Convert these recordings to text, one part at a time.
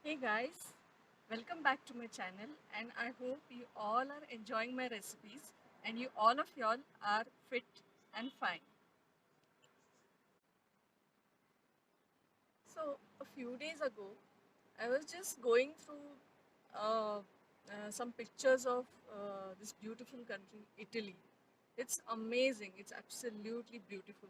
Hey guys, welcome back to my channel and I hope you all are enjoying my recipes and you all of y'all are fit and fine. So a few days ago, I was just going through some pictures of this beautiful country, Italy. It's amazing, it's absolutely beautiful.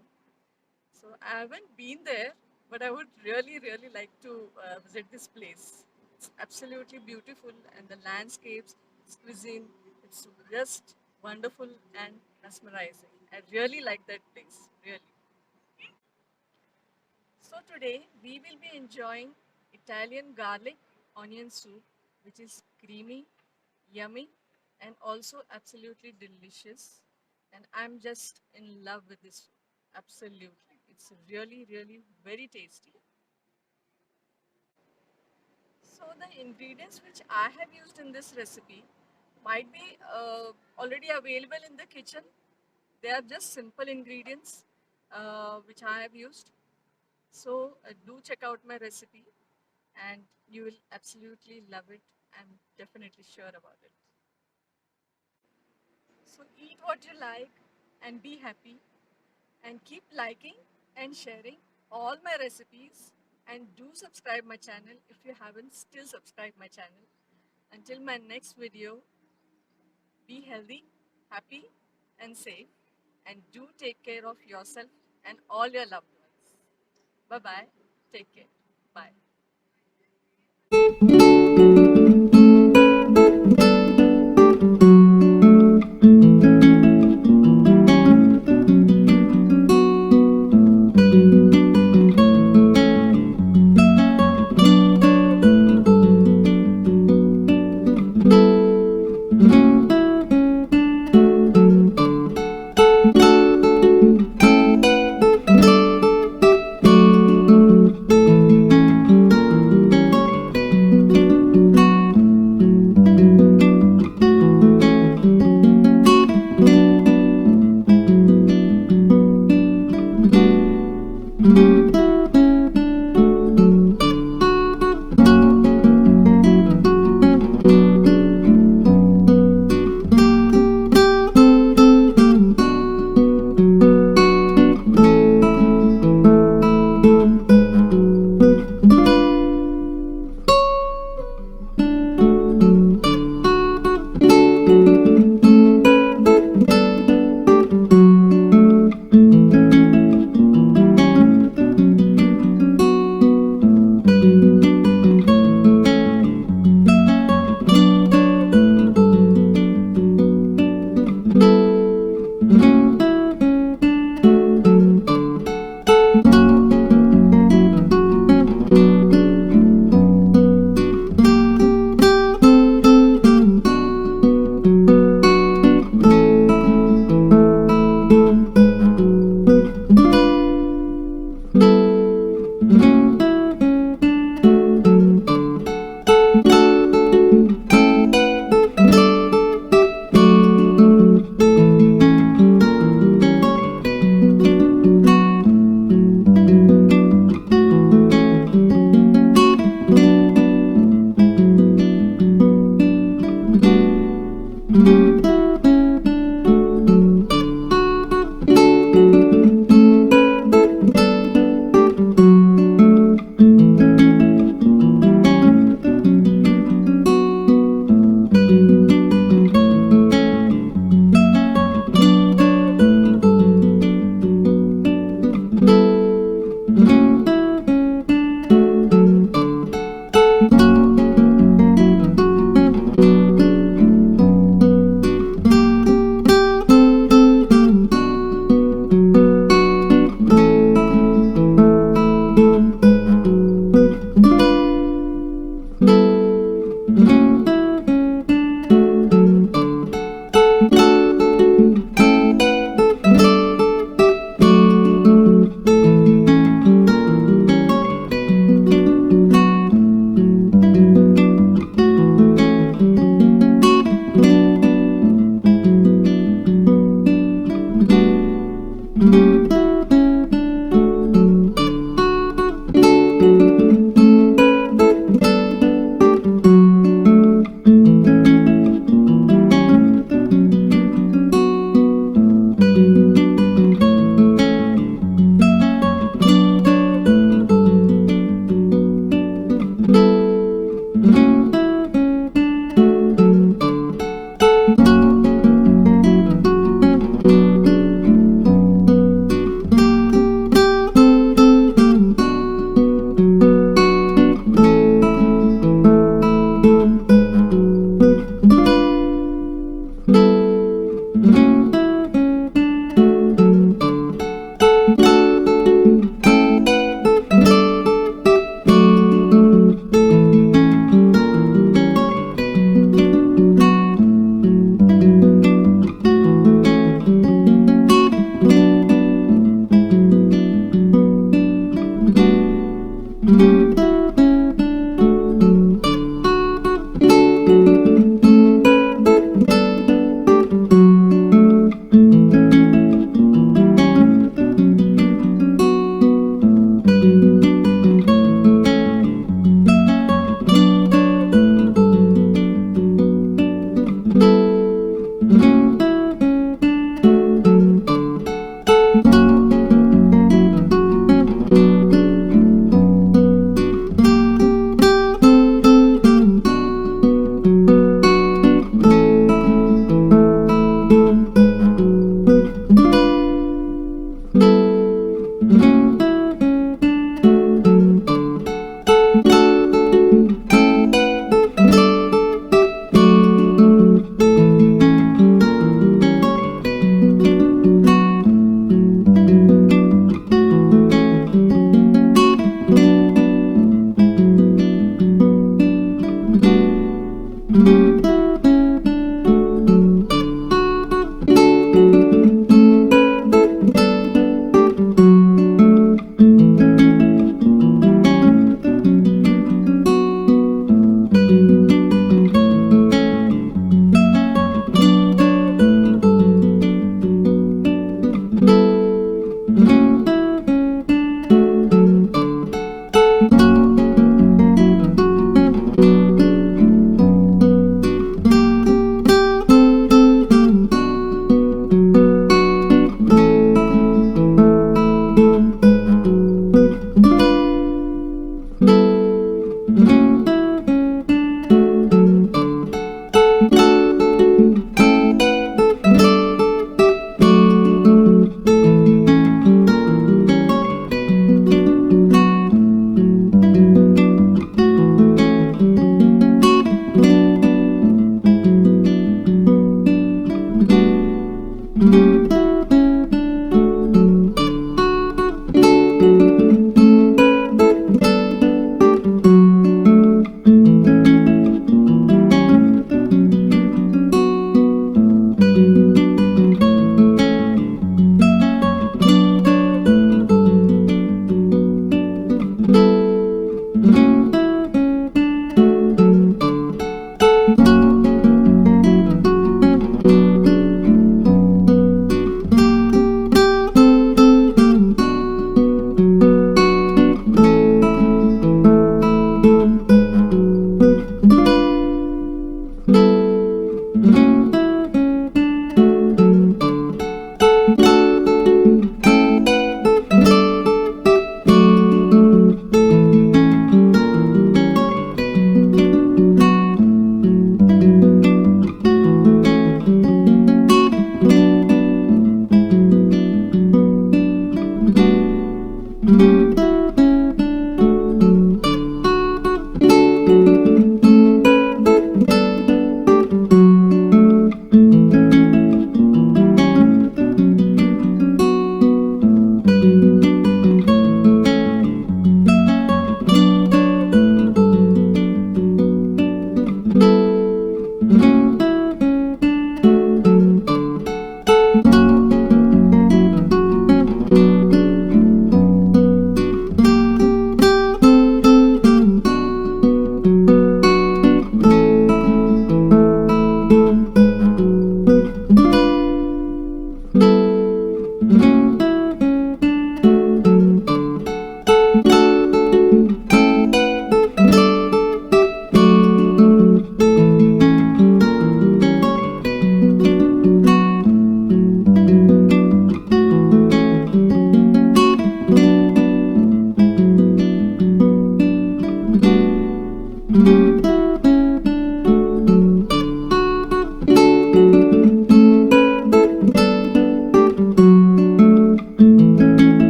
So I haven't been there, but I would really like to visit this place. It's absolutely beautiful, and the landscapes, its cuisine, it's just wonderful and mesmerizing. I really like that place, really. So today we will be enjoying Italian garlic onion soup, which is creamy, yummy, and also absolutely delicious. And I'm just in love with this soup. Absolutely. It's really very tasty. So the ingredients which I have used in this recipe might be already available in the kitchen. They are just simple ingredients which I have used. So do check out my recipe and you will absolutely love it. I'm definitely sure about it. So eat what you like and be happy and keep liking and sharing all my recipes and do subscribe my channel if you haven't still subscribed my channel. Until my next video, be healthy, happy and safe and do take care of yourself and all your loved ones. Bye bye. Take care. Bye.